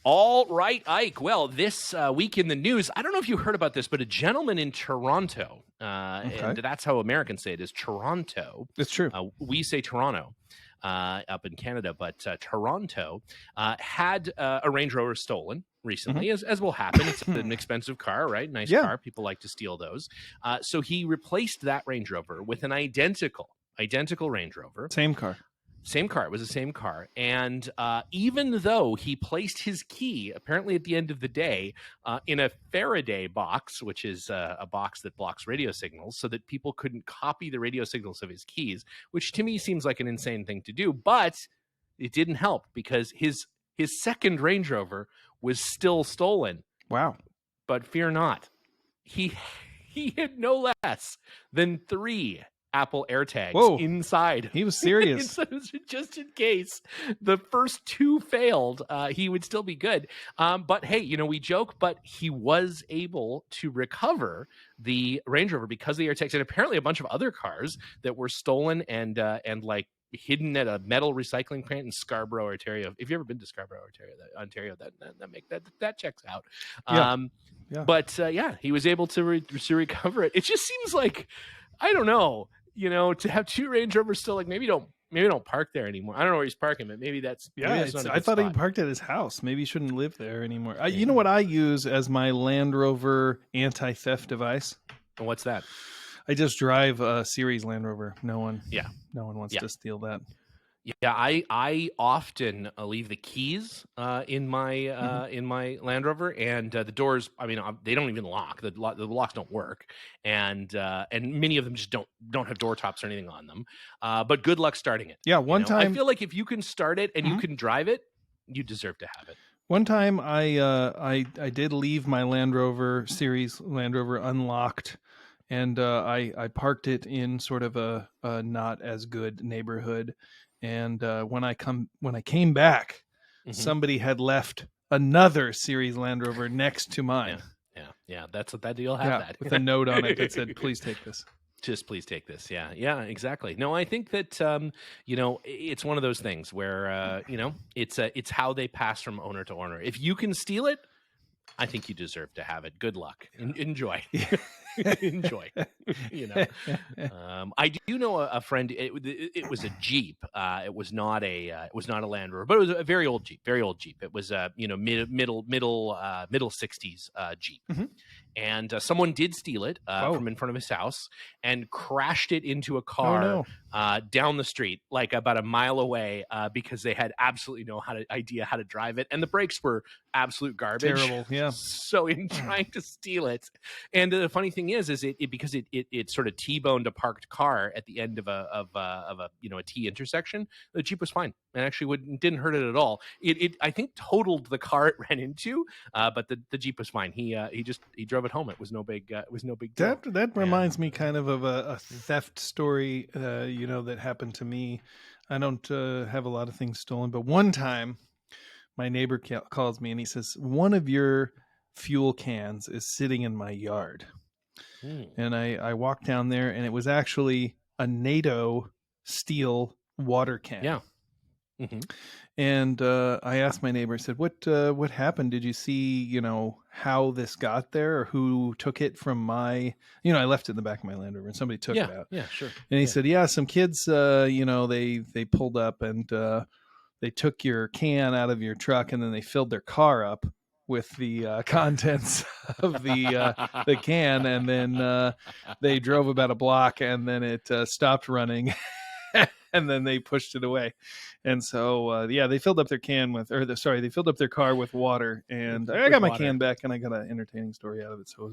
All right, Ike. Well, this week in the news, I don't know if you heard about this, but a gentleman in Toronto, and that's how Americans say it, is Toronto. It's true. We say Toronto up in Canada, but Toronto had a Range Rover stolen recently, as will happen. It's an expensive car, right? Nice car. People like to steal those. So he replaced that Range Rover with an identical Range Rover. Same car. Same car. It was the same car. And even though he placed his key, apparently at the end of the day, in a Faraday box, which is a box that blocks radio signals, so that people couldn't copy the radio signals of his keys, which to me seems like an insane thing to do. But it didn't help because his second Range Rover was still stolen. Wow. But fear not. He had no less than 3 Apple AirTags inside. He was serious. Just in case the first 2 failed, he would still be good. But hey, we joke, but he was able to recover the Range Rover because of the AirTags, and apparently a bunch of other cars that were stolen and like hidden at a metal recycling plant in Scarborough, Ontario. If you've ever been to Scarborough, Ontario, that checks out. Yeah. But he was able to recover it. It just seems like, I don't know. To have 2 Range Rovers still, like maybe don't park there anymore. I don't know where he's parking, but maybe that's I thought he parked at his house. Maybe he shouldn't live there anymore. You know what I use as my Land Rover anti-theft device? And what's that? I just drive a Series Land Rover. No one wants to steal that. Yeah, I often leave the keys in my Land Rover, and the doors. I mean, they don't even lock. The locks don't work, and many of them just don't have door tops or anything on them. But good luck starting it. Yeah, one time I feel like if you can start it and you can drive it, you deserve to have it. One time I did leave my Land Rover Series Land Rover unlocked. And I parked it in sort of a not as good neighborhood. And when I came back, somebody had left another Series Land Rover next to mine. Yeah. That's what you'll have that with a note on it that said, "Please take this." Just please take this. Yeah, exactly. No, I think that it's one of those things where it's how they pass from owner to owner. If you can steal it, I think you deserve to have it. Good luck. Enjoy. Enjoy. I do know a friend. It was a Jeep. It was not a Land Rover, but it was a very old Jeep. It was a middle 60s Jeep. And someone did steal it from in front of his house and crashed it into a car down the street, like about a mile away, because they had absolutely no idea how to drive it, and the brakes were absolute garbage. Terrible, yeah. So in trying to steal it, and the funny thing is because it sort of T-boned a parked car at the end of a T intersection, the Jeep was fine and actually didn't hurt it at all. It I think totaled the car it ran into, but the Jeep was fine. He drove it home. It was no big deal. That reminds me kind of a theft story that happened to me. I don't have a lot of things stolen, but one time my neighbor calls me and he says, "One of your fuel cans is sitting in my yard." And I walked down there, and it was actually a NATO steel water can. Yeah. And I asked my neighbor, I said, what happened? Did you see, how this got there, or who took it from my, I left it in the back of my Land Rover and somebody took it out. Yeah, sure. And he said, some kids, they pulled up and they took your can out of your truck, and then they filled their car up with the contents of the can. And then they drove about a block, and then it stopped running. And then they pushed it away. And so, they filled up their they filled up their car with water. And I got my can back, and I got an entertaining story out of it. So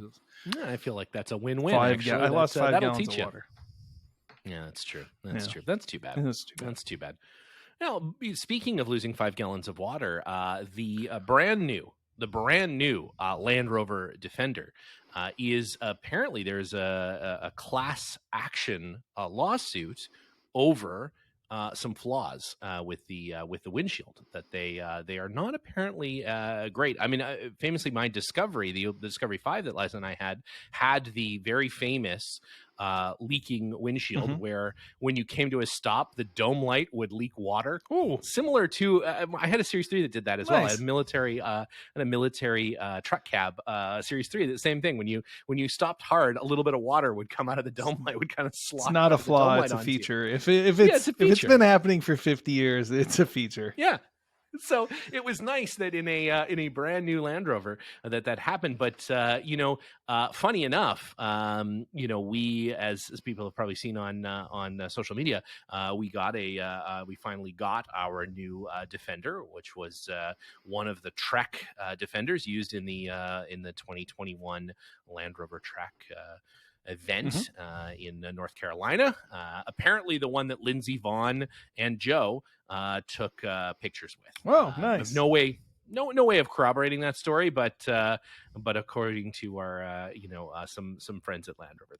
I feel like that's a win-win. I lost 5 gallons of water. Yeah, that's true. That's true. That's too bad. That's too bad. Now, speaking of losing 5 gallons of water, the brand new Land Rover Defender is apparently there's a class action lawsuit over some flaws with the windshield, that they are not apparently great. I mean, famously, my Discovery, the Discovery 5 that Liza and I had the very famous leaking windshield, where when you came to a stop, the dome light would leak water. Oh, similar to I had a Series 3 that did that as well. I had a military truck cab Series 3. The same thing. When you stopped hard, a little bit of water would come out of the dome light, would kind of slot. It's not a flaw; it's a feature. If it's been happening for 50 years, it's a feature. Yeah. So it was nice that in a brand new Land Rover that happened. But funny enough, we as people have probably seen on social media, we finally got our new Defender, which was one of the Trek Defenders used in the 2021 Land Rover Trek event in North Carolina. Apparently the one that Lindsey Vonn and Joe took pictures with. Oh, nice. No way of corroborating that story, but according to our some friends at Land Rover,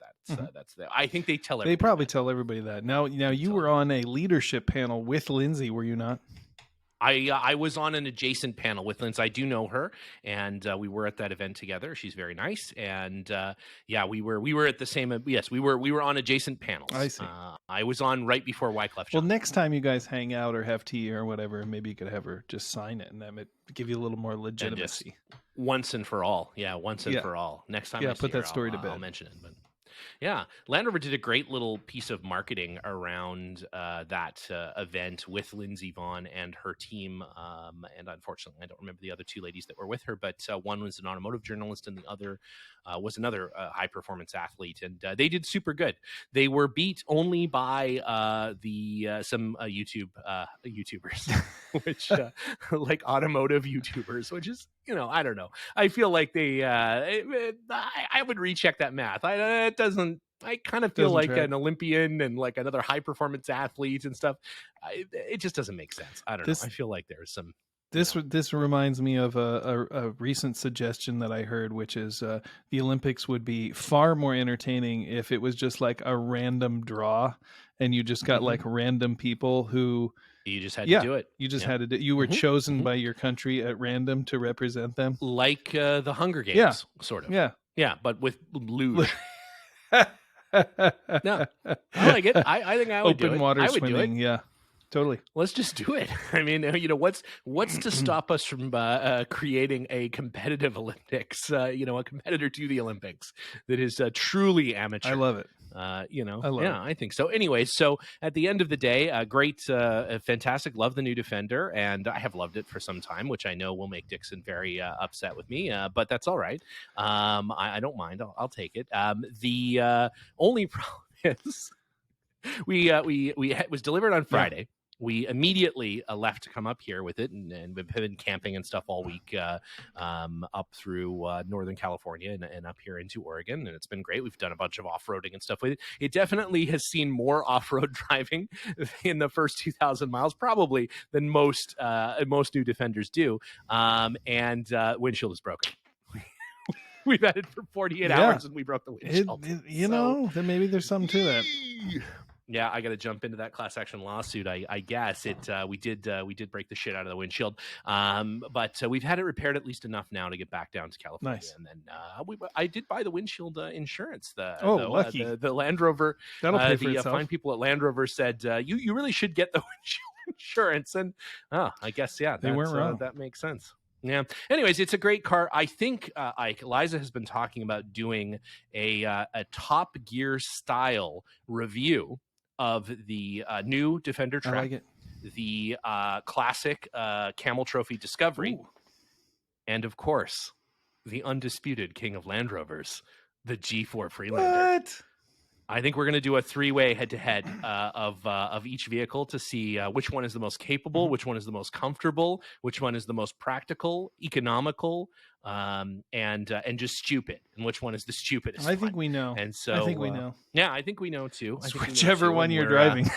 that's the, I think they tell everybody. They probably tell everybody that. Now you were on a leadership panel with Lindsay, were you not? I was on an adjacent panel with Lindsay. I do know her, and we were at that event together. She's very nice, and we were at the same. Yes, we were on adjacent panels. I see. I was on right before Wyclef. Well, next time you guys hang out or have tea or whatever, maybe you could have her just sign it, and that might give you a little more legitimacy. Once and for all, for all. Next time, put that story to bed. I'll mention it, but. Yeah, Land Rover did a great little piece of marketing around that event with Lindsey Vonn and her team. And unfortunately, I don't remember the other two ladies that were with her, but one was an automotive journalist and the other was another high-performance athlete. And they did super good. They were beat only by some YouTubers, which like automotive YouTubers, which is, I don't know. I feel like they I would recheck that math. I kind of feel like an Olympian and like another high performance athlete and stuff. It just doesn't make sense. I don't know. I feel like there's some. This reminds me of a recent suggestion that I heard, which is the Olympics would be far more entertaining if it was just like a random draw, and you just got like random people who. You just had to do it. You just had to do. You were chosen by your country at random to represent them, like the Hunger Games, sort of. Yeah, but with luge. No, I like it. I think I would do it. Open water swimming. Yeah, totally. Let's just do it. I mean, what's to stop us from creating a competitive Olympics? A competitor to the Olympics that is truly amateur. I love it. I think so. Anyway, so at the end of the day, great, fantastic. Love the new Defender, and I have loved it for some time, which I know will make Dixon very upset with me, but that's all right. I don't mind. I'll take it. The only problem is it was delivered on Friday. Yeah. We immediately left to come up here with it, and we've been camping and stuff all week up through Northern California and up here into Oregon, and it's been great. We've done a bunch of off-roading and stuff with it. It definitely has seen more off-road driving in the first 2,000 miles, probably, than most new Defenders do, and windshield is broken. We've had it for 48 hours, and we broke the windshield. Then maybe there's something to that. Yeah, I got to jump into that class action lawsuit. I guess we did break the shit out of the windshield, but we've had it repaired at least enough now to get back down to California. Nice. And then I did buy the windshield insurance. Lucky. The Land Rover. That'll pay for itself. Fine people at Land Rover said you really should get the windshield insurance, and I guess they weren't wrong. That makes sense. Yeah. Anyways, it's a great car. I think Ike, Liza has been talking about doing a Top Gear style review of the new Defender Trek, like it. The classic Camel Trophy Discovery, and of course, the undisputed king of Land Rovers, the G4 Freelander. What? I think we're going to do a 3-way head-to-head of each vehicle to see which one is the most capable, which one is the most comfortable, which one is the most practical, economical, and just stupid, and which one is the stupidest. I think we know. And so I think we know. Yeah, I think we know too. Whichever one you're driving.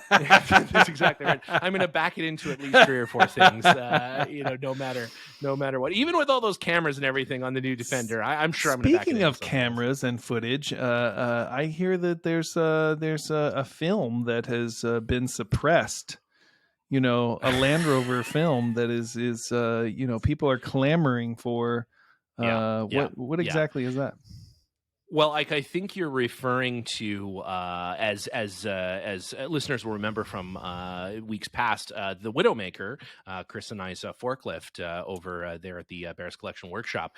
That's exactly right. I'm going to back it into at least 3 or 4 things. No matter what. Even with all those cameras and everything on the new Defender, I'm sure I'm going to back it in. Speaking of cameras and footage, I hear that there's a film that has been suppressed. A Land Rover film that is people are clamoring for. What exactly is that? Well, Ike, I think you're referring to as listeners will remember from weeks past, the Widowmaker, Chris and I's forklift over there at the Bears Collection Workshop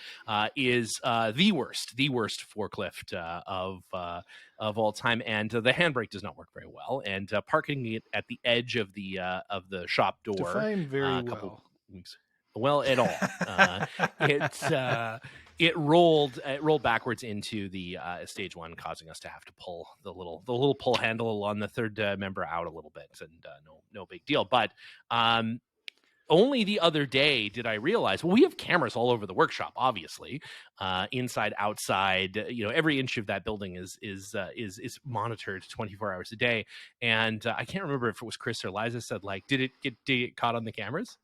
is the worst forklift of all time, and the handbrake does not work very well. And parking it at the edge of the shop door, defined very a couple well. weeks. Well, at all. It rolled backwards into the stage one, causing us to have to pull the little pull handle on the third member out a little bit, and no big deal. But only the other day did I realize, well, we have cameras all over the workshop, obviously, inside, outside. Every inch of that building is monitored 24 hours a day. And I can't remember if it was Chris or Liza said, like, did it get caught on the cameras?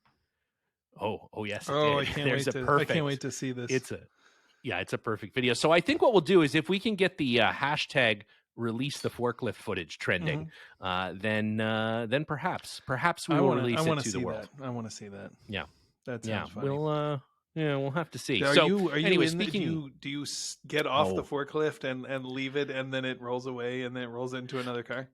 Oh yes, it did. I can't wait to see this. It's a perfect video. So I think what we'll do is, if we can get the hashtag release the forklift footage trending, then perhaps we will release it to the world. I want to see that. Yeah, that sounds funny. We'll have to see. Are so you anyway, do you get off the forklift and leave it, and then it rolls away, and then it rolls into another car?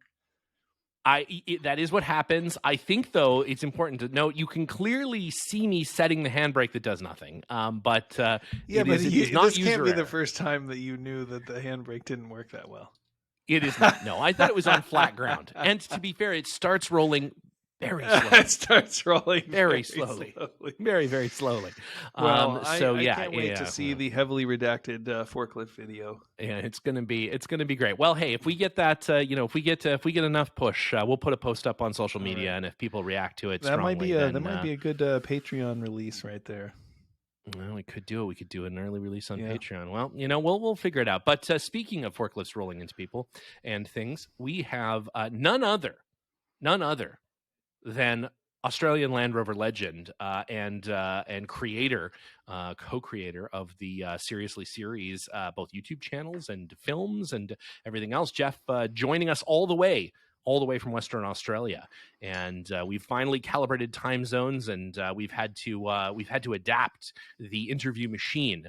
That is what happens. I think, though, it's important to note you can clearly see me setting the handbrake that does nothing. But this can't be the first time that you knew that the handbrake didn't work that well. It is not. No, I thought it was on flat ground. And to be fair, it starts rolling very slowly. It starts rolling very slowly. Very, very slowly. Well, I can't wait to see the heavily redacted forklift video. Yeah, it's gonna be great. Well, hey, if we get that, if we get enough push, we'll put a post up on social media, right. And if people react to it, strongly, that might be a good Patreon release right there. Well, we could do it. We could do an early release on Patreon. Well, we'll figure it out. But speaking of forklifts rolling into people and things, we have none other than Australian Land Rover legend and creator, co-creator of the Seriously series, both YouTube channels and films and everything else. Geoff joining us all the way from Western Australia, and we've finally calibrated time zones, and we've had to adapt the interview machine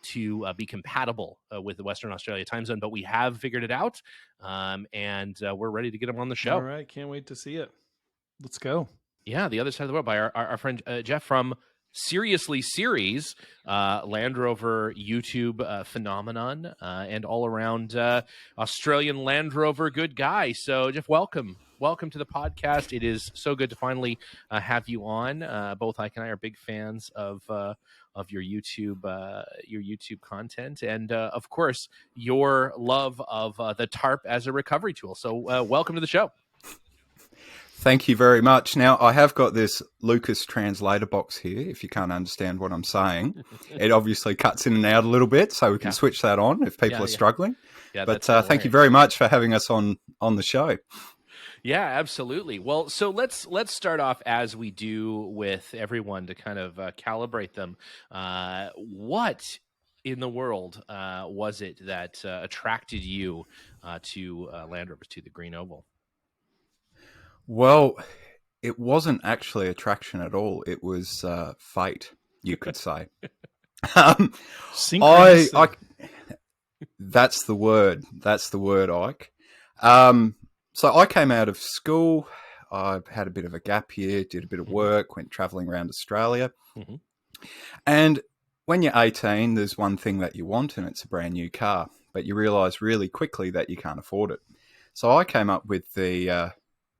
to be compatible with the Western Australia time zone, but we have figured it out, and we're ready to get him on the show. All right, can't wait to see it. Let's go. Yeah, the other side of the world by our friend Geoff from Seriously series, Land Rover YouTube phenomenon, and all around Australian Land Rover good guy. So, Geoff, welcome to the podcast. It is so good to finally have you on. Both Ike and I are big fans of your YouTube content, and of course your love of the tarp as a recovery tool. So, welcome to the show. Thank you very much. Now, I have got this Lucas translator box here. If you can't understand what I'm saying, it obviously cuts in and out a little bit, so we can switch that on if people are struggling. Yeah, but thank you very much for having us on the show. Yeah, absolutely. Well, so let's start off as we do with everyone to kind of calibrate them. What in the world was it that attracted you to Land Rover, to the Green Oval? Well, it wasn't actually attraction at all. It was fate, you could say. That's the word. That's the word, Ike. So I came out of school. I had a bit of a gap year, did a bit of work, went travelling around Australia. Mm-hmm. And when you're 18, there's one thing that you want, and it's a brand new car. But you realise really quickly that you can't afford it. So I came up with the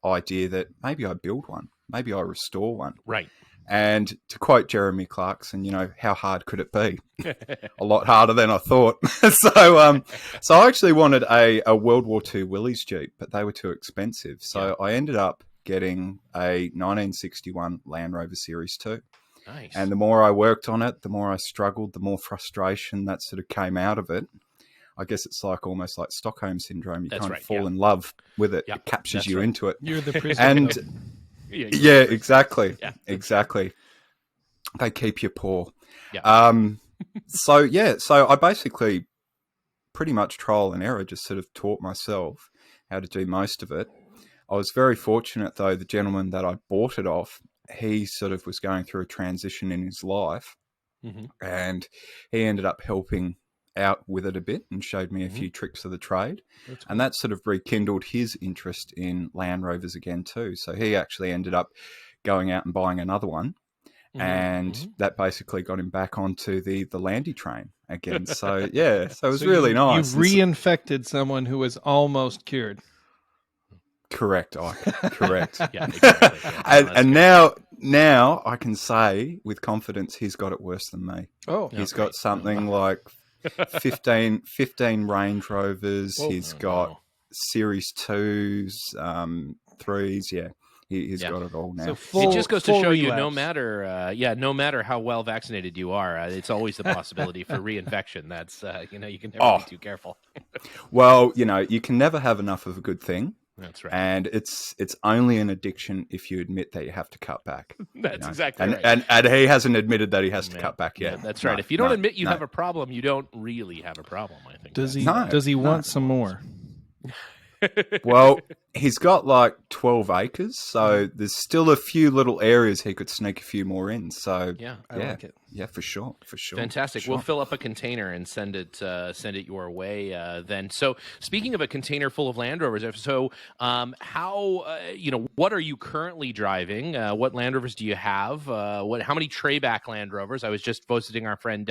idea that maybe I build one, maybe I restore one. Right. And to quote Jeremy Clarkson, how hard could it be? A lot harder than I thought. So I actually wanted a World War II Willys Jeep, but they were too expensive. So I ended up getting a 1961 Land Rover Series 2. Nice. And the more I worked on it, the more I struggled, the more frustration that sort of came out of it. I guess it's almost like Stockholm Syndrome. You kind of fall in love with it. Yep. It captures you into it. You're the prisoner. And exactly. Yeah. Exactly. They keep you poor. Yeah. So I basically pretty much trial and error just sort of taught myself how to do most of it. I was very fortunate, though, the gentleman that I bought it off, he sort of was going through a transition in his life, and he ended up helping out with it a bit and showed me a few tricks of the trade. And that sort of rekindled his interest in Land Rovers again too. So he actually ended up going out and buying another one. And that basically got him back onto the Landy train again. So, yeah, so it was really nice. You reinfected someone who was almost cured. Correct, Ike. Correct. Yeah, exactly. Yeah, and now I can say with confidence he's got it worse than me. Oh, he's got something like 15 Range Rovers. Whoa. He's got Series 2s, 3s, yeah. He's got it all now. So it just goes to show you, no matter how well vaccinated you are, it's always the possibility for reinfection. That's you can never be too careful. Well, you can never have enough of a good thing. That's right. And it's only an addiction if you admit that you have to cut back. That's exactly right. And he hasn't admitted that he has to cut back yet. Yeah, that's right. If you don't admit you have a problem, you don't really have a problem, I think. Does he want some more? Well, he's got like 12 acres, so there's still a few little areas he could sneak a few more in. So I like it. Yeah, for sure. Fantastic. For sure. We'll fill up a container and send it your way then. So speaking of a container full of Land Rovers, so what are you currently driving? What Land Rovers do you have? How many Trayback Land Rovers? I was just visiting our friend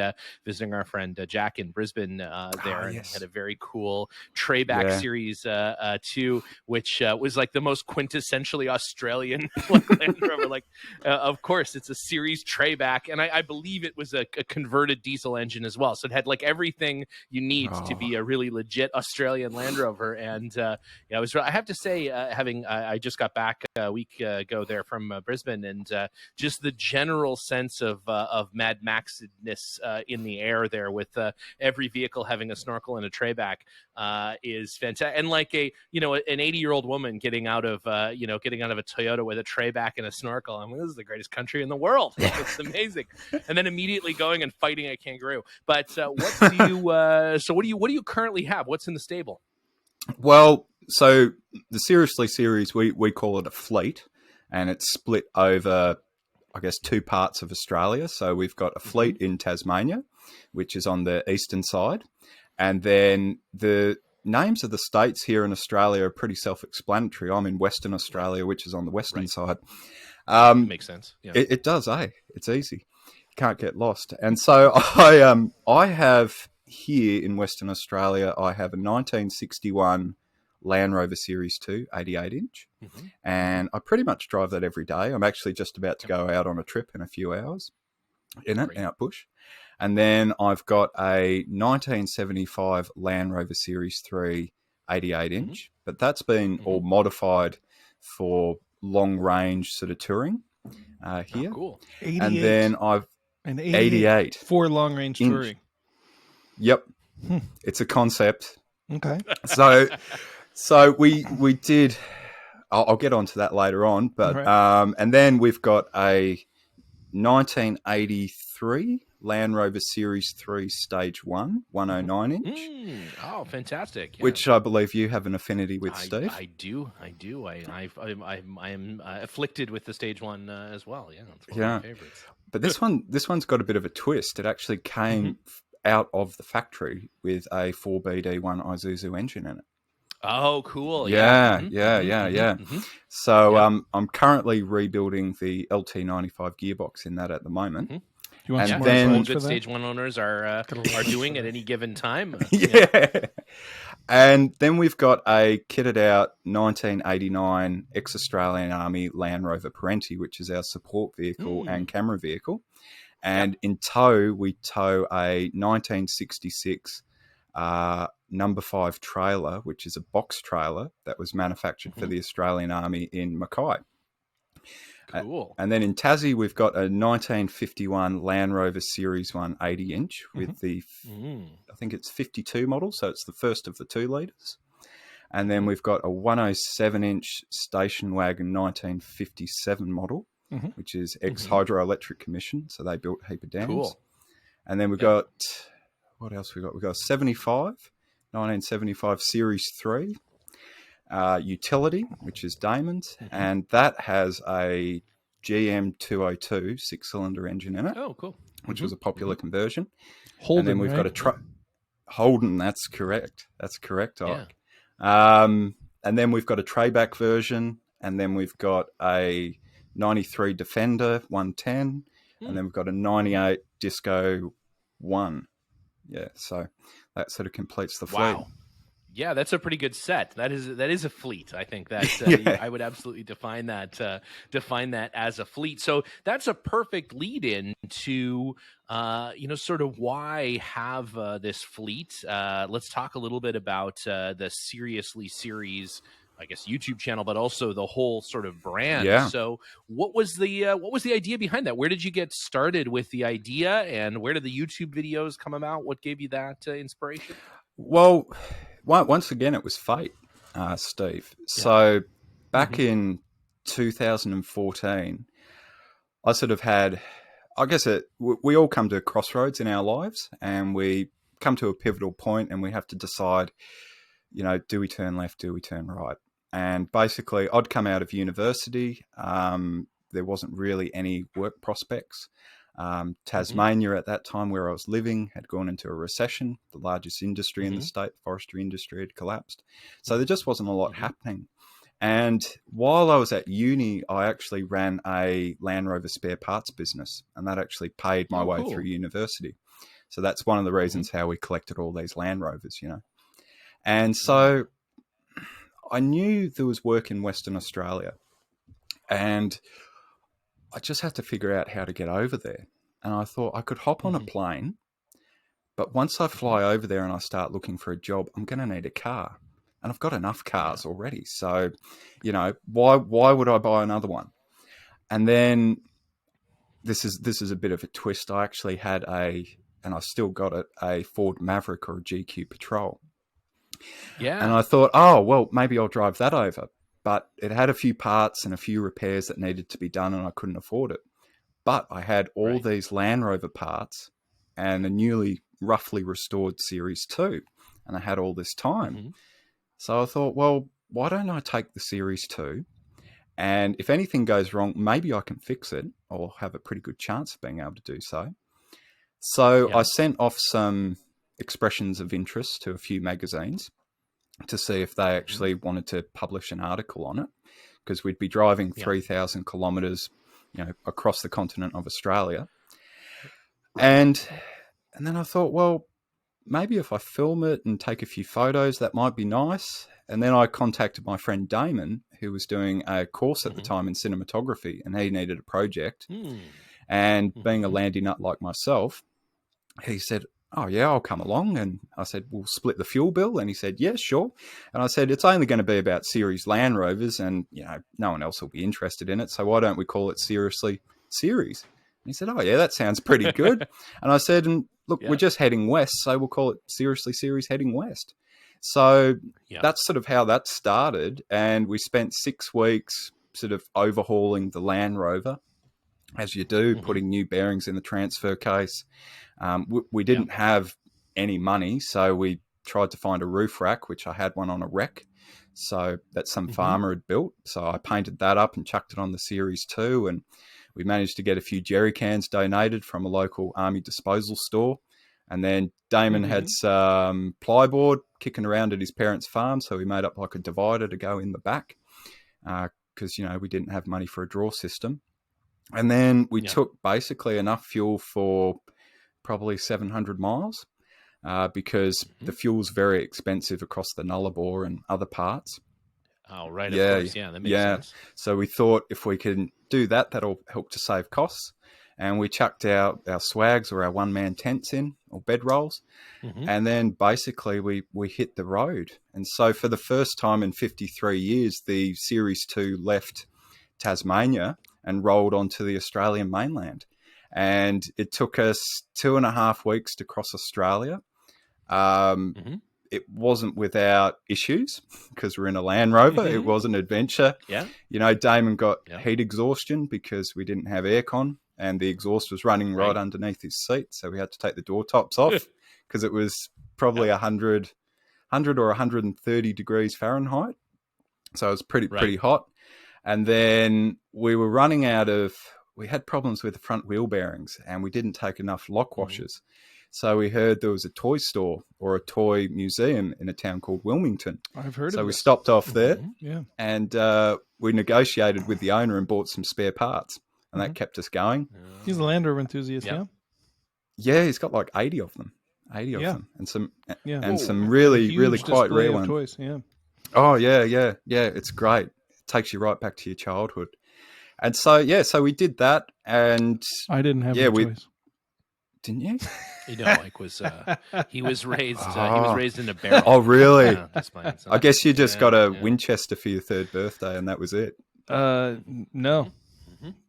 Jack in Brisbane there, and had a very cool Trayback Series 2, which was like the most quintessentially Australian Land Rover. Of course, it's a Series Trayback, and I believe it was a converted diesel engine as well. So it had like everything you need to be a really legit Australian Land Rover. And I have to say, I just got back a week ago there from Brisbane, and just the general sense of Mad Max-ness in the air there, with every vehicle having a snorkel and a Trayback is fantastic. And like an 80-year-old woman getting out of a Toyota with a Trayback and a snorkel. I mean, this is the greatest country in the world. It's amazing. And then immediately going and fighting a kangaroo. But what do you currently have? What's in the stable? Well, so the Seriously series, we call it a fleet, and it's split over, I guess, two parts of Australia. So we've got a fleet in Tasmania, which is on the eastern side, and then the names of the states here in Australia are pretty self-explanatory. I'm in Western Australia, which is on the western side. Makes sense. Yeah. It does, eh? It's easy. Can't get lost. And so I have here in Western Australia, I have a 1961 Land Rover Series 2 88-inch, and I pretty much drive that every day. I'm actually just about to go out on a trip in a few hours in it, out bush. And then I've got a 1975 Land Rover Series 3 88-inch, but that's been all modified for long-range sort of touring here. Oh, cool. 88. And then I've... An 88 for long-range touring. Yep. It's a concept. Okay. So we did... I'll get onto that later on, but and then we've got a 1983 Land Rover Series 3 Stage 1 109-inch. Oh, fantastic. Yeah. Which I believe you have an affinity with, Steve. I do. I am afflicted with the Stage 1 as well. Yeah, it's one of my favorites. But this one's got a bit of a twist. It actually came out of the factory with a 4BD1 Isuzu engine in it. Oh, cool. Yeah. So I'm currently rebuilding the LT95 gearbox in that at the moment. You want and then good Stage 1 owners are doing at any given time. And then we've got a kitted out 1989 ex-Australian Army Land Rover Parenti, which is our support vehicle and camera vehicle. And in tow, we tow a 1966 number 5 trailer, which is a box trailer that was manufactured for the Australian Army in Mackay. Cool. And then in Tassie, we've got a 1951 Land Rover Series 1 80-inch with the, I think it's 52 model, so it's the first of the 2 litres. And then we've got a 107-inch station wagon 1957 model, which is ex-hydroelectric commission, so they built a heap of dams. Cool. And then we've got, what else we got? We've got a 1975 Series 3. Utility, which is Damon's, and that has a GM 202 6-cylinder engine in it. Oh, cool. Which was a popular conversion. Holden, and then we've got a truck. Holden, that's correct. That's correct, Ike. Yeah. And then we've got a Trayback version, and then we've got a 93 Defender 110, and then we've got a 98 Disco 1. Yeah, so that sort of completes the fleet. Wow. Yeah, that's a pretty good set. That is a fleet. I think that Yeah. I would absolutely define that as a fleet. So that's a perfect lead in to sort of why have this fleet. Let's talk a little bit about the Seriously series, I guess, YouTube channel, but also the whole sort of brand. Yeah. So what was the idea behind that? Where did you get started with the idea, and where did the YouTube videos come about? What gave you that inspiration? Well, once again, it was fate, Steve. Yeah. So back in 2014, I sort of had, I guess we all come to crossroads in our lives, and we come to a pivotal point, and we have to decide, do we turn left, do we turn right? And basically, I'd come out of university. There wasn't really any work prospects. Tasmania at that time, where I was living, had gone into a recession. The largest industry in the state, the forestry industry, had collapsed. So there just wasn't a lot happening. And while I was at uni, I actually ran a Land Rover spare parts business, and that actually paid my way through university. So that's one of the reasons how we collected all these Land Rovers, And so I knew there was work in Western Australia, and I just had to figure out how to get over there. And I thought I could hop on a plane, but once I fly over there and I start looking for a job, I'm going to need a car. And I've got enough cars already. So, why would I buy another one? And then this is a bit of a twist. I actually had and I still got it, a Ford Maverick or a GQ Patrol. Yeah. And I thought, oh, well, maybe I'll drive that over. But it had a few parts and a few repairs that needed to be done, and I couldn't afford it. But I had all these Land Rover parts and a newly roughly restored Series 2, and I had all this time. So I thought, well, why don't I take the Series 2, and if anything goes wrong, maybe I can fix it, or have a pretty good chance of being able to do so. So I sent off some expressions of interest to a few magazines to see if they actually wanted to publish an article on it, because we'd be driving 3,000 kilometers, across the continent of Australia. And then I thought, well, maybe if I film it and take a few photos, that might be nice. And then I contacted my friend Damon, who was doing a course at the time in cinematography, and he needed a project. And being a landy nut like myself, he said, oh, yeah, I'll come along. And I said, we'll split the fuel bill. And he said, yeah, sure. And I said, it's only going to be about Series Land Rovers, and, no one else will be interested in it. So why don't we call it Seriously Series? And he said, oh, yeah, that sounds pretty good. And I said, and look, we're just heading west, so we'll call it Seriously Series Heading West. So that's sort of how that started. And we spent 6 weeks sort of overhauling the Land Rover, as you do, putting new bearings in the transfer case. We didn't have any money, so we tried to find a roof rack, which I had one on a wreck, so that some farmer had built. So I painted that up and chucked it on the Series 2, and we managed to get a few jerry cans donated from a local army disposal store. And then Damon had some plyboard kicking around at his parents' farm, so we made up like a divider to go in the back, because, we didn't have money for a draw system. And then we took basically enough fuel for probably 700 miles, because the fuel's very expensive across the Nullarbor and other parts. Oh, right. Of course. Yeah, that makes sense. So we thought if we can do that, that'll help to save costs. And we chucked our swags, or our one-man tents in, or bedrolls. And then basically we hit the road. And so for the first time in 53 years, the Series 2 left Tasmania and rolled onto the Australian mainland. And it took us 2.5 weeks to cross Australia. It wasn't without issues, because we're in a Land Rover. It was an adventure. Damon got heat exhaustion because we didn't have aircon, and the exhaust was running right underneath his seat. So we had to take the door tops off, because it was probably 100 or 130 degrees Fahrenheit. So it was pretty hot. And then we were running out of we had problems with the front wheel bearings, and we didn't take enough lock washers. So we heard there was a toy store or a toy museum in a town called Wilmington. I've heard of it. So we stopped off there, and we negotiated with the owner and bought some spare parts, and that kept us going. He's a Land Rover enthusiast, Yeah, he's got like 80 of them. 80 of them, and some Huge really quite rare of ones. Toys, Oh yeah, it's great. It takes you right back to your childhood. And so so we did that, and I didn't have any toys. Didn't you? Ike was he was raised in a barrel. Oh really? Yeah, I guess you just got a Winchester for your 3rd birthday, and that was it. No,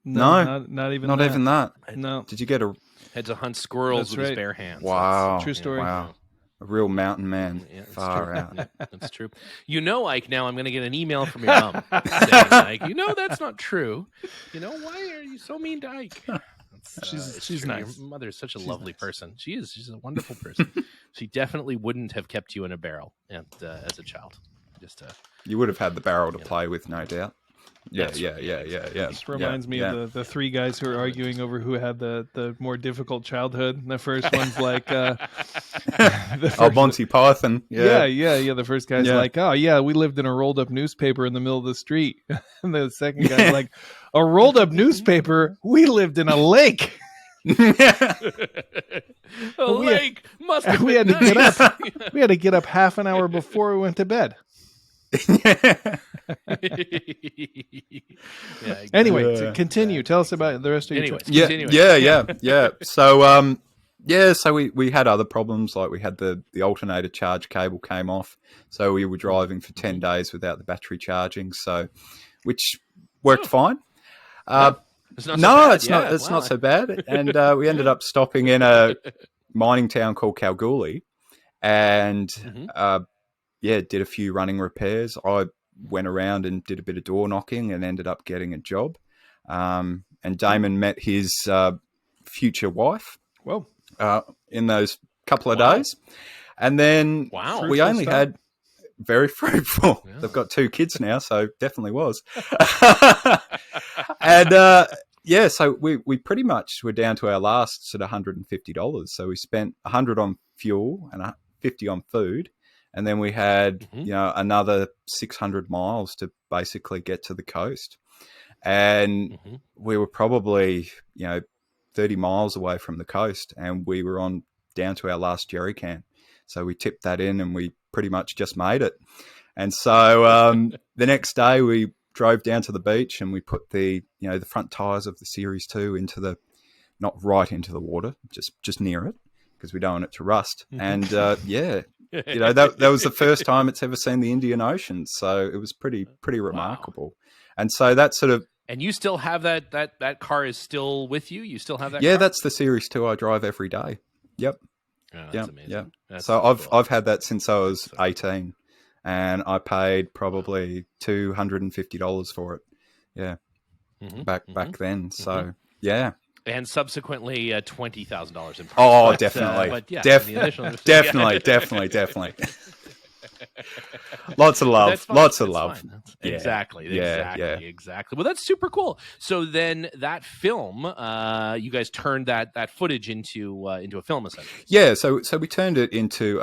not even even that. No. Did you get had to hunt squirrels with his bare hands? Wow, true story. Wow. A real mountain man. Far out. Yeah, that's true. Ike, now I'm going to get an email from your mom saying, Ike, that's not true. Why are you so mean to Ike? She's nice. Your mother is such a lovely person. She is. She's a wonderful person. She definitely wouldn't have kept you in a barrel as a child. You would have had the barrel to play with, no doubt. Yeah. This reminds me of the 3 guys who are arguing over who had the more difficult childhood. And the first one's like, Monty Python. Yeah. The first guy's like, oh yeah, we lived in a rolled up newspaper in the middle of the street. And the second guy's like, a rolled up newspaper? We lived in a lake. A lake must have we had to get up. We had to get up half an hour before we went to bed. Anyway, continue. Tell us about the rest of your choice. Yeah. So we had other problems, like we had the alternator charge cable came off, so we were driving for 10 days without the battery charging, which worked fine. It's not so bad. And we ended up stopping in a mining town called Kalgoorlie, and did a few running repairs. I went around and did a bit of door knocking and ended up getting a job. And Damon met his future wife in those couple of days. And then we only had very fruitful. Yeah. They've got 2 kids now, so definitely was. And so we pretty much were down to our last sort of $150. So we spent $100 on fuel and $50 on food. And then we had, another 600 miles to basically get to the coast. And we were probably, 30 miles away from the coast, and we were down to our last jerry can. So we tipped that in, and we pretty much just made it. And so the next day we drove down to the beach, and we put the front tires of the Series 2 not right into the water, just near it, because we don't want it to rust. And that was the first time it's ever seen the Indian Ocean, so it was pretty remarkable. Wow. And so that sort of, and you still have that car is still with you? You still have that? Yeah, car? That's the Series 2 I drive every day. Yep. Oh, that's amazing. Yeah. That's so cool. I've had that since I was 18, and I paid probably $250 for it. Yeah. Back then. So yeah. And subsequently, $20,000 in price. Oh, definitely. Definitely. Lots of love. Lots of love. Exactly. Well, that's super cool. So then that film, you guys turned that footage into a film, essentially. Yeah. So we turned it into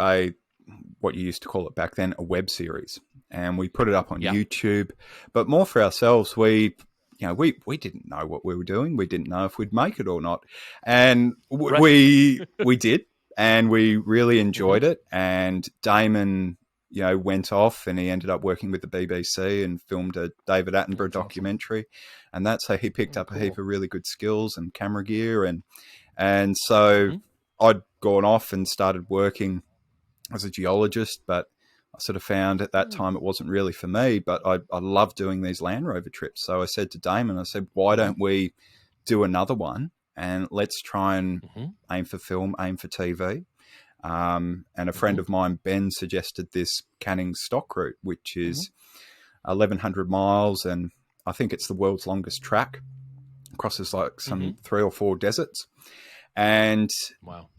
what you used to call it back then, a web series, and we put it up on YouTube. But more for ourselves, we didn't know what we were doing. We didn't know if we'd make it or not. And we did, and we really enjoyed it. And Damon, went off, and he ended up working with the BBC and filmed a David Attenborough documentary. And that's how he picked up a heap of really good skills and camera gear. And so I'd gone off and started working as a geologist, but I sort of found at that time it wasn't really for me, but I love doing these Land Rover trips. So I said to Damon, why don't we do another one, and let's try and aim for film, aim for TV. And a friend of mine, Ben, suggested this Canning stock route, which is 1,100 miles, and I think it's the world's longest track. Crosses like some 3 or 4 deserts. And,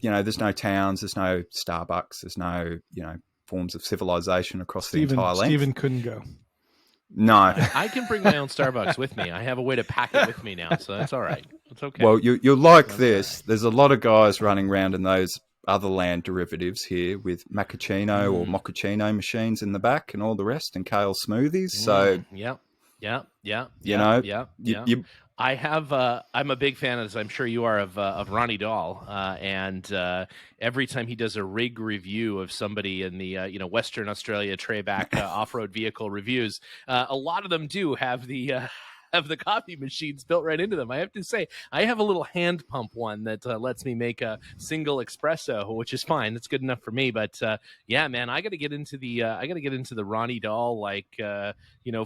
there's no towns, there's no Starbucks, there's no, forms of civilization across the entire length. Stephen couldn't go. No. I can bring my own Starbucks with me. I have a way to pack it with me now, so that's all right. It's okay. Well, you'll like this. Right. There's a lot of guys running around in those other land derivatives here with macchiato or mochaccino machines in the back and all the rest, and kale smoothies. So yeah. I have. I'm a big fan, as I'm sure you are, of Ronnie Dahl, and every time he does a rig review of somebody in the Western Australia Trayback off-road vehicle reviews, a lot of them do have the coffee machines built right into them. I have to say, I have a little hand pump one that lets me make a single espresso, which is fine. It's good enough for me. But yeah, man, I got to get into the Ronnie Dahl,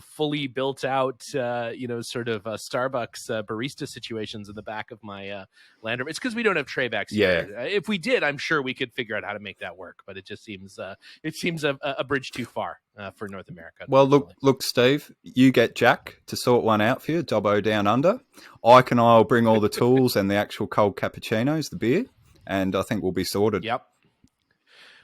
fully built out, sort of Starbucks barista situations in the back of my Land Rover. It's because we don't have Traybacks here. If we did, I'm sure we could figure out how to make that work. But it just seems a bridge too far for North America. Well, look, Steve, you get Jack to sort one out for you, Dobbo down under. Ike and I'll bring all the tools and the actual cold cappuccinos, the beer, and I think we'll be sorted. Yep.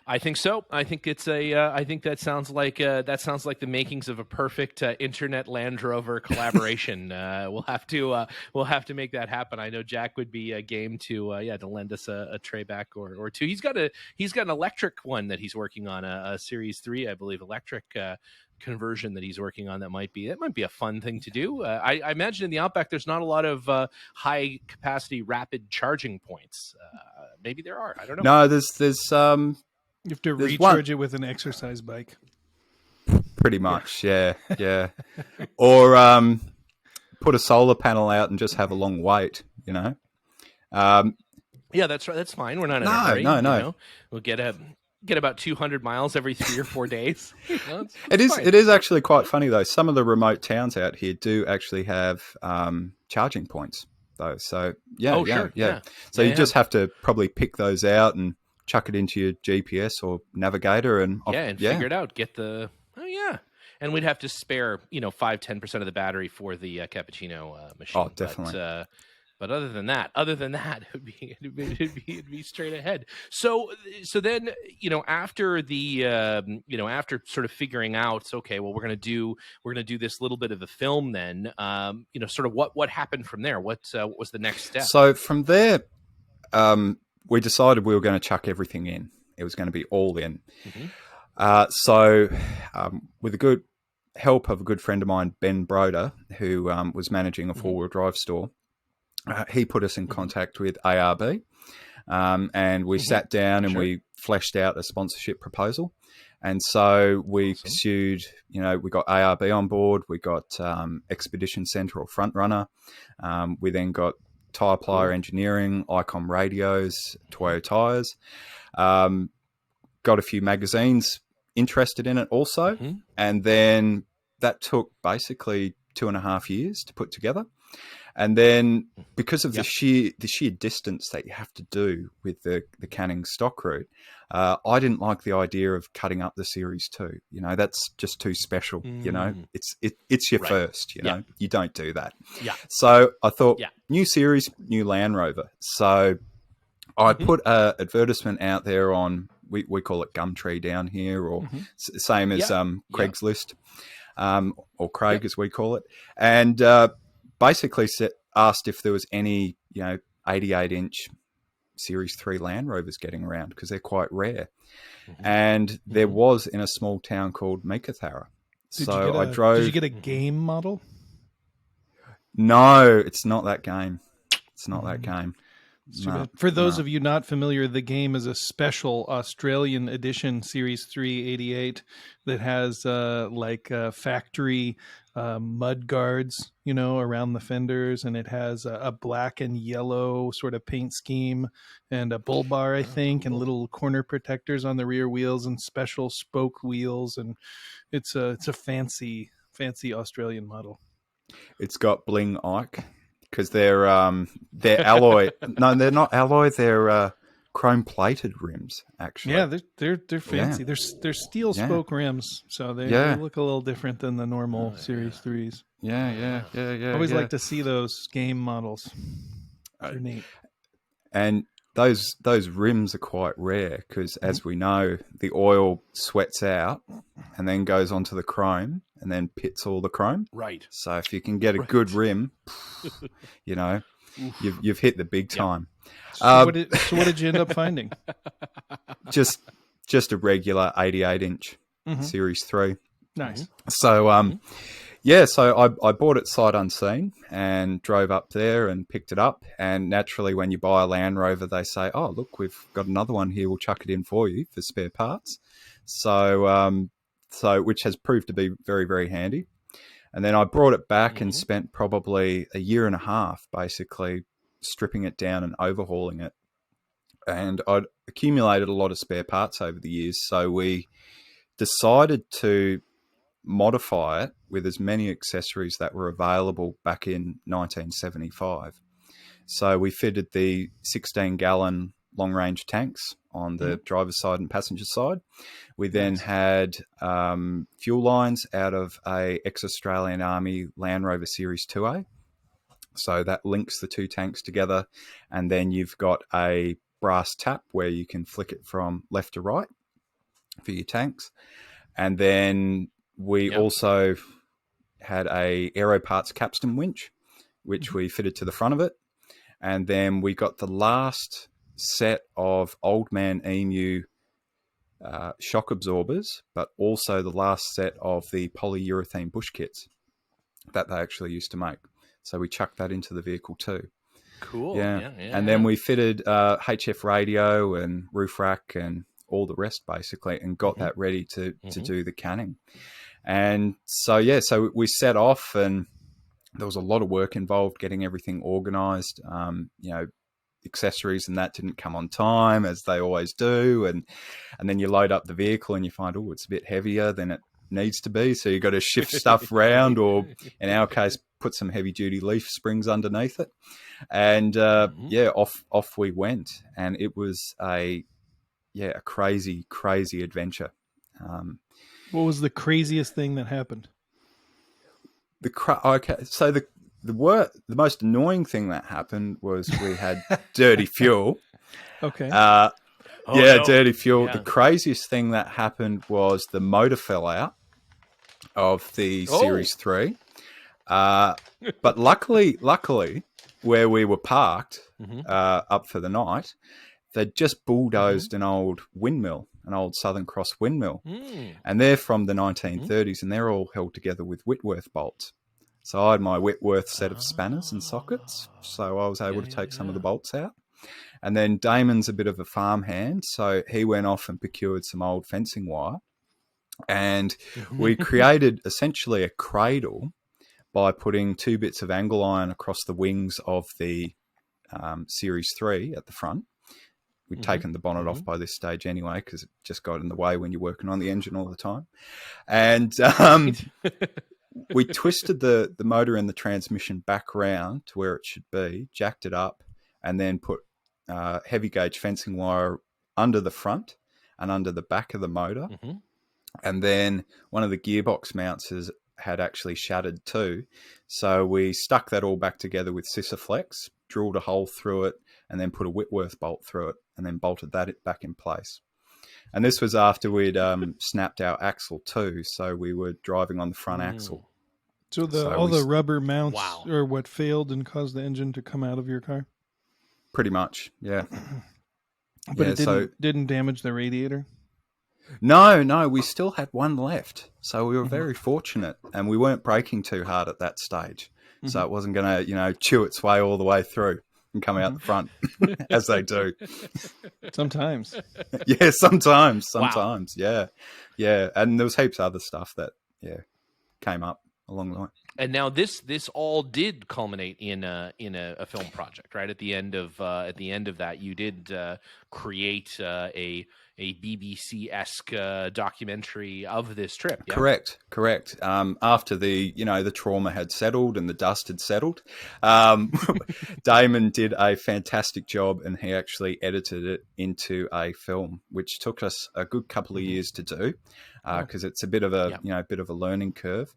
I think so. I think it's I think that sounds like the makings of a perfect internet Land Rover collaboration. We'll have to make that happen. I know Jack would be game to lend us a Trayback or two. He's got an electric one that he's working on, a Series 3, I believe, electric conversion that he's working on. That might be a fun thing to do. I imagine in the Outback there's not a lot of high capacity rapid charging points. Maybe there are. I don't know. No, there's You have to recharge it with an exercise bike. Pretty much, yeah. Or put a solar panel out and just have a long wait, Yeah, that's right. That's fine. We're not in a hurry. No. We'll get about 200 miles every 3 or 4 days. It is actually quite funny, though. Some of the remote towns out here do actually have charging points, though. So, sure. So you just have to probably pick those out and chuck it into your GPS or navigator and figure it out. And we'd have to spare 5-10% of the battery for the cappuccino machine. Oh, definitely. But other than that, it'd be straight ahead. So then after after sort of figuring out, okay, well we're gonna do this little bit of a film then. Sort of what happened from there? What was the next step? So from there, we decided we were going to chuck everything in. It was going to be all in. Mm-hmm. With the good help of a good friend of mine, Ben Broder, who was managing a four-wheel drive store, he put us in contact with ARB, and we sat down and we fleshed out a sponsorship proposal. And so we pursued, we got ARB on board, we got Expedition Centre or Front Runner, we then got Tyre Plier Engineering, Icon Radios, Toyo Tyres. Got a few magazines interested in it also. Mm-hmm. And then that took basically 2.5 years to put together. And then because of the sheer distance that you have to do with the Canning stock route, I didn't like the idea of cutting up the Series 2. That's just too special. It's your first. You don't do that. Yeah. So I thought, new series, new Land Rover. So I put an advertisement out there on we call it Gumtree down here, or same as Craigslist, or Craig as we call it, and basically asked if there was any 88-inch Series 3 Land Rovers getting around, because they're quite rare. And there was in a small town called Meekatharra. Did you get a game model? No, it's not that game. It's not that game. For those of you not familiar, the game is a special Australian edition Series 3 88 that has factory mud guards, around the fenders, and it has a black and yellow sort of paint scheme and a bull bar, I think, and little corner protectors on the rear wheels and special spoke wheels, and it's a fancy Australian model. It's got bling, Ike. Because they're alloy. No, they're not alloy. They're chrome-plated rims, actually. Yeah, they're fancy. Yeah. They're steel spoke rims, so they look a little different than the normal Series 3s. Yeah. I always like to see those game models. They're neat. And those rims are quite rare because, as we know, the oil sweats out and then goes onto the chrome, and then pits all the chrome. Right. So if you can get a good rim, you know, you've hit the big time. So what did you end up finding? Just a regular 88-inch Series 3. Nice. So yeah, so I bought it sight unseen and drove up there and picked it up. And naturally, when you buy a Land Rover, they say, "Oh, look, we've got another one here. We'll chuck it in for you for spare parts." So which has proved to be very, very handy. And then I brought it back and spent probably a year and a half basically stripping it down and overhauling it. And I'd accumulated a lot of spare parts over the years. So we decided to modify it with as many accessories that were available back in 1975. So we fitted the 16-gallon long-range tanks on the driver's side and passenger side. We then had fuel lines out of a ex-Australian Army Land Rover Series 2A. So that links the two tanks together. And then you've got a brass tap where you can flick it from left to right for your tanks. And then we also had a Aero Parts capstan winch, which we fitted to the front of it. And then we got the last set of Old Man Emu shock absorbers, but also the last set of the polyurethane bush kits that they actually used to make. So we chucked that into the vehicle too. Cool. Yeah. And then we fitted HF radio and roof rack and all the rest basically, and got that ready to do the canning. And so, yeah, so we set off, and there was a lot of work involved getting everything organized. You know, accessories and that didn't come on time, as they always do. And then you load up the vehicle and you find, oh, it's a bit heavier than it needs to be. So you got to shift stuff around, or in our case, put some heavy duty leaf springs underneath it. And yeah, off we went. And it was a crazy, crazy adventure. What was the craziest thing that happened? So the most annoying thing that happened was we had dirty fuel. Okay. Dirty fuel. Yeah. The craziest thing that happened was the motor fell out of the Series 3. But luckily, where we were parked up for the night, they'd just bulldozed an old windmill, an old Southern Cross windmill. And they're from the 1930s, and they're all held together with Whitworth bolts. So I had my Whitworth set of spanners and sockets, so I was able to take some of the bolts out. And then Damon's a bit of a farmhand, so he went off and procured some old fencing wire. And we created essentially a cradle by putting 2 bits of angle iron across the wings of the Series 3 at the front. We'd taken the bonnet off by this stage anyway, because it just got in the way when you're working on the engine all the time. And we twisted the motor and the transmission back round to where it should be, jacked it up, and then put heavy gauge fencing wire under the front and under the back of the motor. And then one of the gearbox mounts had actually shattered too. So we stuck that all back together with Sisaflex, drilled a hole through it, and then put a Whitworth bolt through it, and then bolted that back in place. And this was after we'd snapped our axle too, so we were driving on the front axle. So all the rubber mounts are what failed and caused the engine to come out of your car? Pretty much, yeah. But it didn't damage the radiator? No, we still had one left. So we were very fortunate, and we weren't braking too hard at that stage. So it wasn't going to, chew its way all the way through and come out the front as they do. Sometimes. Yeah, sometimes. Wow. Yeah. And there was heaps of other stuff that, came up along the way. And now this all did culminate in a film project, right? At the end of that, you did create a BBC-esque documentary of this trip. Yeah? Correct. After the trauma had settled and the dust had settled, Damon did a fantastic job, and he actually edited it into a film, which took us a good couple of years to do, because it's a bit of a bit of a learning curve.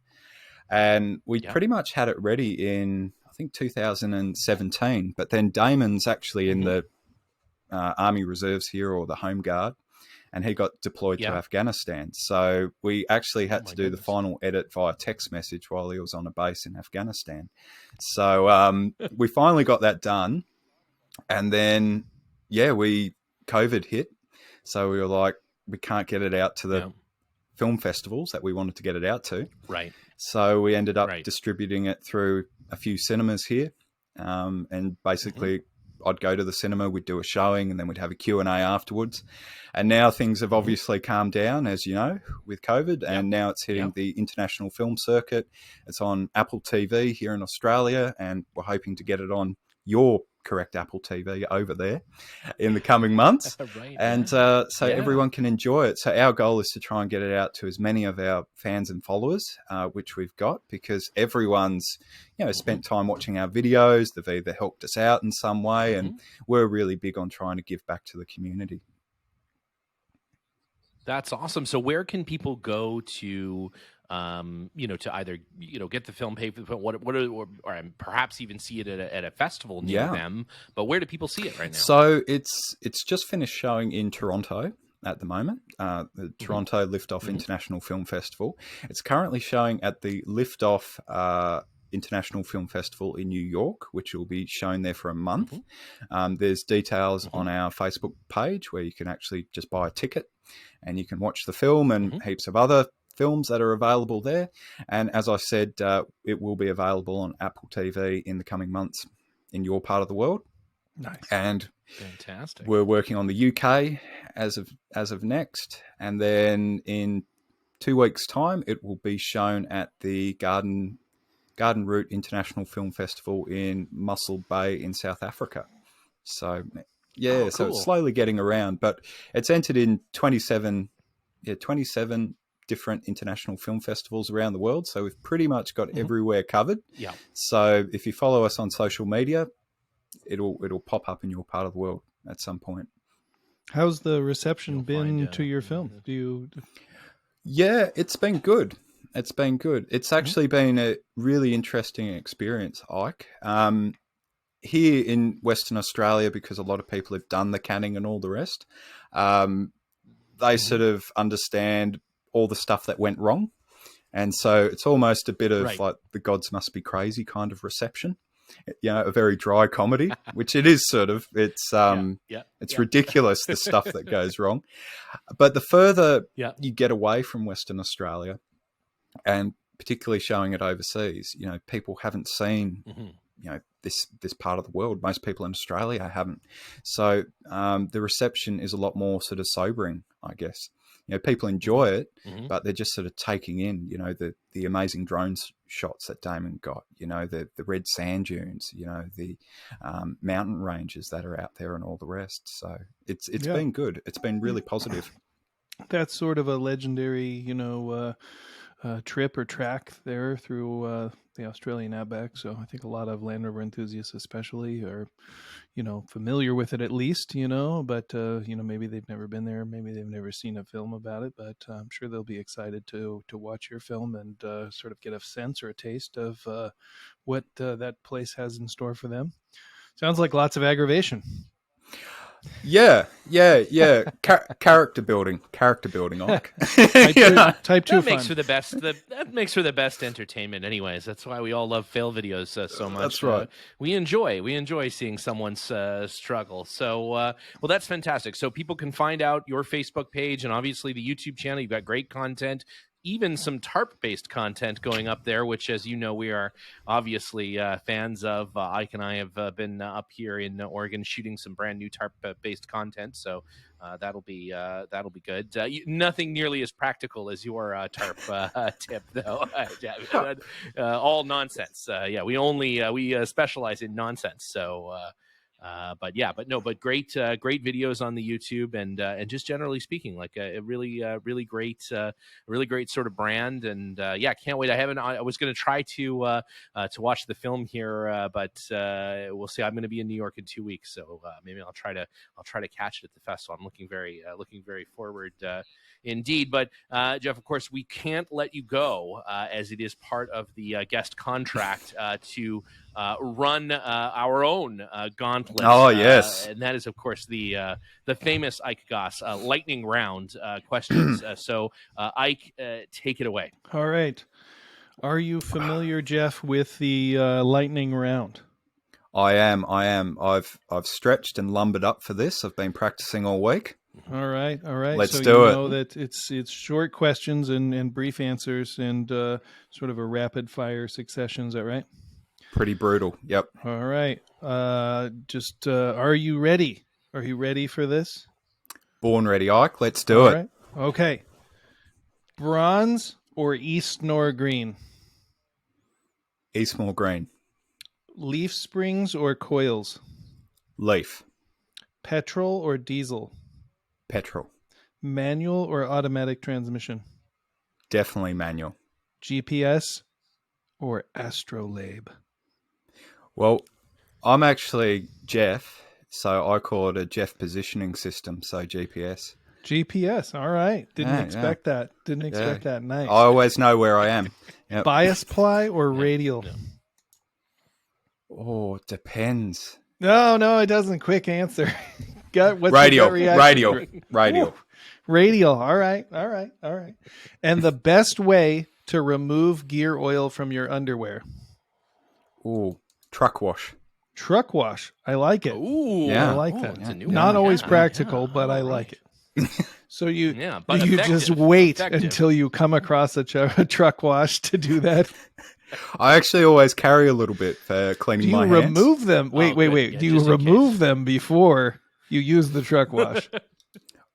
And we pretty much had it ready in, I think, 2017. But then Damon's actually in the Army Reserves here, or the Home Guard. and he got deployed to Afghanistan. So we actually had to do the final edit via text message while he was on a base in Afghanistan. So we finally got that done. And then, COVID hit. So we were like, we can't get it out to the film festivals that we wanted to get it out to. Right. So we ended up distributing it through a few cinemas here. And basically I'd go to the cinema, we'd do a showing, and then we'd have a Q&A afterwards. And now things have obviously calmed down, as you know, with COVID. And now it's hitting the international film circuit. It's on Apple TV here in Australia, and we're hoping to get it on your correct Apple TV over there in the coming months. Everyone can enjoy it. So our goal is to try and get it out to as many of our fans and followers, which we've got, because everyone's, spent time watching our videos. They've either helped us out in some way, and we're really big on trying to give back to the community. That's awesome. So where can people go to, to either, get the film, pay for the film, or perhaps even see it at a festival near them? But where do people see it right now? So it's just finished showing in Toronto at the moment, the Toronto Liftoff International Film Festival. It's currently showing at the Liftoff International Film Festival in New York, which will be shown there for a month. There's details on our Facebook page where you can actually just buy a ticket and you can watch the film and heaps of other films that are available there. And as I said, it will be available on Apple TV in the coming months in your part of the world. Nice. And fantastic. We're working on the UK as of next, and then in 2 weeks' time, it will be shown at the Garden Route International Film Festival in Mossel Bay in South Africa. So, so it's slowly getting around, but it's entered in 27 different international film festivals around the world. So we've pretty much got everywhere covered. Yeah. So if you follow us on social media, it'll pop up in your part of the world at some point. How's the reception been to your film? Yeah, it's been good. It's been good. It's actually been a really interesting experience, Ike. Here in Western Australia, because a lot of people have done the canning and all the rest, they sort of understand all the stuff that went wrong. And so it's almost a bit of like the gods must be crazy kind of reception. A very dry comedy, which it is sort of. It's ridiculous, the stuff that goes wrong. But the further you get away from Western Australia, and particularly showing it overseas, people haven't seen, this part of the world. Most people in Australia haven't. So the reception is a lot more sort of sobering, I guess. People enjoy it, but they're just sort of taking in, the amazing drone shots that Damon got, the red sand dunes, the mountain ranges that are out there and all the rest. So it's been good. It's been really positive. That's sort of a legendary, trip or track there through the Australian outback. So I think a lot of Land Rover enthusiasts especially are, familiar with it at least, but, maybe they've never been there. Maybe they've never seen a film about it, but I'm sure they'll be excited to watch your film and sort of get a sense or a taste of what that place has in store for them. Sounds like lots of aggravation. Yeah. Character building, Ike. Type 2 that makes for the best. That makes for the best entertainment, anyways. That's why we all love fail videos so much. That's right. We enjoy seeing someone's struggle. So, that's fantastic. So people can find out your Facebook page and obviously the YouTube channel. You've got great content. Even some tarp-based content going up there, which, as you know, we are obviously fans of. Ike and I have been up here in Oregon shooting some brand new tarp-based content, so that'll be good. Nothing nearly as practical as your tarp tip, though. All nonsense. We specialize in nonsense. So. But great videos on the YouTube and just generally speaking, like a really great sort of brand. And can't wait. I was going to try to watch the film here, but we'll see. I'm going to be in New York in 2 weeks, so maybe I'll try to catch it at the festival. I'm looking very forward indeed. But Geoff, of course, we can't let you go as it is part of the guest contract to run our own gauntlet. Oh, yes. And that is, of course, the famous Ike Goss lightning round questions. So, Ike, take it away. All right. Are you familiar, Geoff, with the lightning round? I am. I've stretched and lumbered up for this. I've been practicing all week. All right. Let's so do you it. know that it's short questions and brief answers and sort of a rapid fire succession. Is that right? Pretty brutal. Yep. All right. Are you ready? Are you ready for this? Born ready, Ike. Let's do it. Right. Okay. Bronze or Eastnor green? Eastmore green. Leaf springs or coils? Leaf. Petrol or diesel? Petrol. Manual or automatic transmission? Definitely manual. GPS or astrolabe? Well, I'm actually Geoff, so I call it a Geoff positioning system, so GPS. GPS. All right. Didn't expect that. Nice. I always know where I am. Yep. Bias ply or radial? No. Oh, it depends. No, it doesn't. Quick answer. What's Radial. Ooh, radial. All right. And the best way to remove gear oil from your underwear? Ooh, truck wash. Truck wash. I like it. Ooh, yeah. I like that. It's a new Not one. always Yeah, practical, but I all like right. it. So you but you effective. just wait Effective. until you come across a truck wash to do that. I actually always carry a little bit for cleaning my hands. Do you remove them? Wait. Yeah, Do you remove them before you use the truck wash?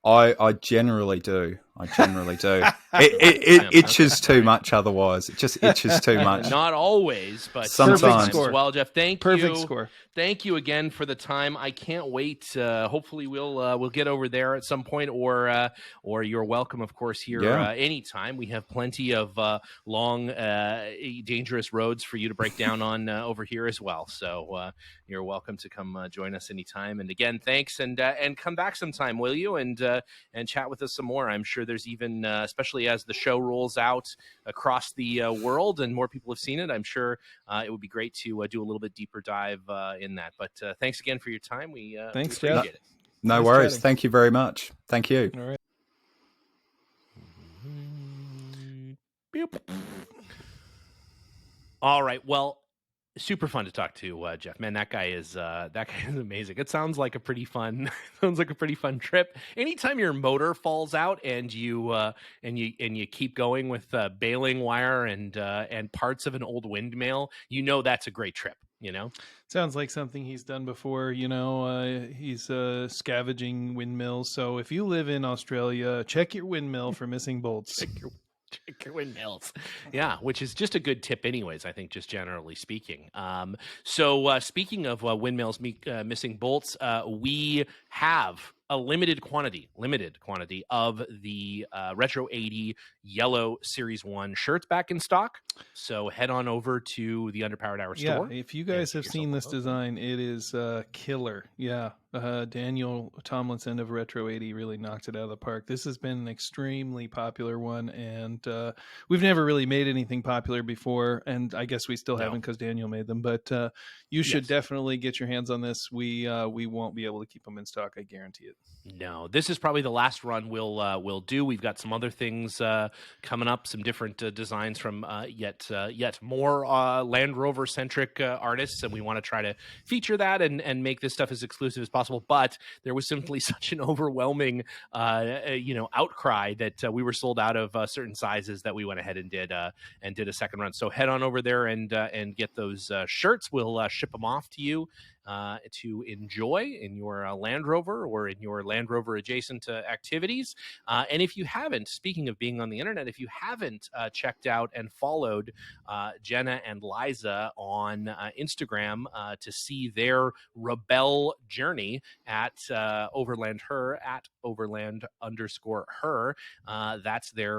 I generally do. It itches too much otherwise. It just itches too much. Not always, but Sometimes. as well, Geoff. Thank Perfect you. score. Thank you again for the time. I can't wait. Hopefully, we'll get over there at some point, or you're welcome, of course, here anytime. We have plenty of long, dangerous roads for you to break down on over here as well. So you're welcome to come join us anytime. And again, thanks, and come back sometime, will you? And chat with us some more. I'm sure there's even, especially as the show rolls out across the world and more people have seen it, I'm sure it would be great to do a little bit deeper dive in that. But thanks again for your time. We appreciate it. No Nice worries. chatting. Thank you very much. Thank you. All right. All right. Well, super fun to talk to Geoff. Man, that guy is amazing. It sounds like a pretty fun trip. Anytime your motor falls out and you keep going with baling wire and parts of an old windmill, that's a great trip. Sounds like something he's done before. He's scavenging windmills. So if you live in Australia, check your windmill for missing bolts. Check your windmills. Yeah, which is just a good tip anyways, I think, just generally speaking. So speaking of windmills missing bolts, we have a limited quantity of the Retro 80 Yellow Series 1 shirts back in stock. So head on over to the Underpowered Hour store. Yeah, if you guys have seen this design, it is killer. Yeah, Daniel Tomlinson of Retro 80 really knocked it out of the park. This has been an extremely popular one, and we've never really made anything popular before, and I guess we still haven't because Daniel made them. But you should definitely get your hands on this. We won't be able to keep them in stock, I guarantee it. No, this is probably the last run we'll do. We've got some other things coming up, some different designs from yet more Land Rover centric artists, and we want to try to feature that and make this stuff as exclusive as possible. But there was simply such an overwhelming outcry that we were sold out of certain sizes that we went ahead and did a second run. So head on over there and get those shirts. We'll ship them off to you to enjoy in your Land Rover or in your Land Rover adjacent activities. And if you haven't, speaking of being on the internet, if you haven't checked out and followed Jenna and Liza on Instagram to see their rebel journey at @Overland_her, that's their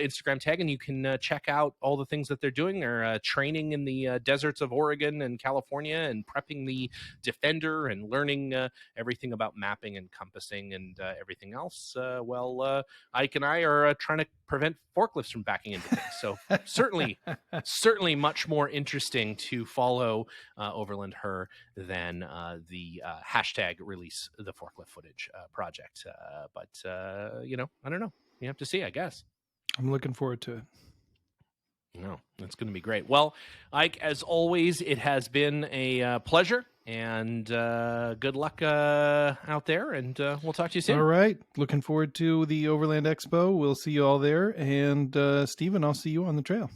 Instagram tag, and you can check out all the things that they're doing. They're training in the deserts of Oregon and California and prepping the Defender and learning everything about mapping and compassing and everything else, Ike and I are trying to prevent forklifts from backing into things. So certainly much more interesting to follow Overland Her than the hashtag release the forklift footage project. But I don't know. You have to see, I guess. I'm looking forward to it. No, it's going to be great. Well, Ike, as always, it has been a pleasure, and good luck out there, and we'll talk to you soon. All right. Looking forward to the Overland Expo. We'll see you all there. And Stephen, I'll see you on the trail.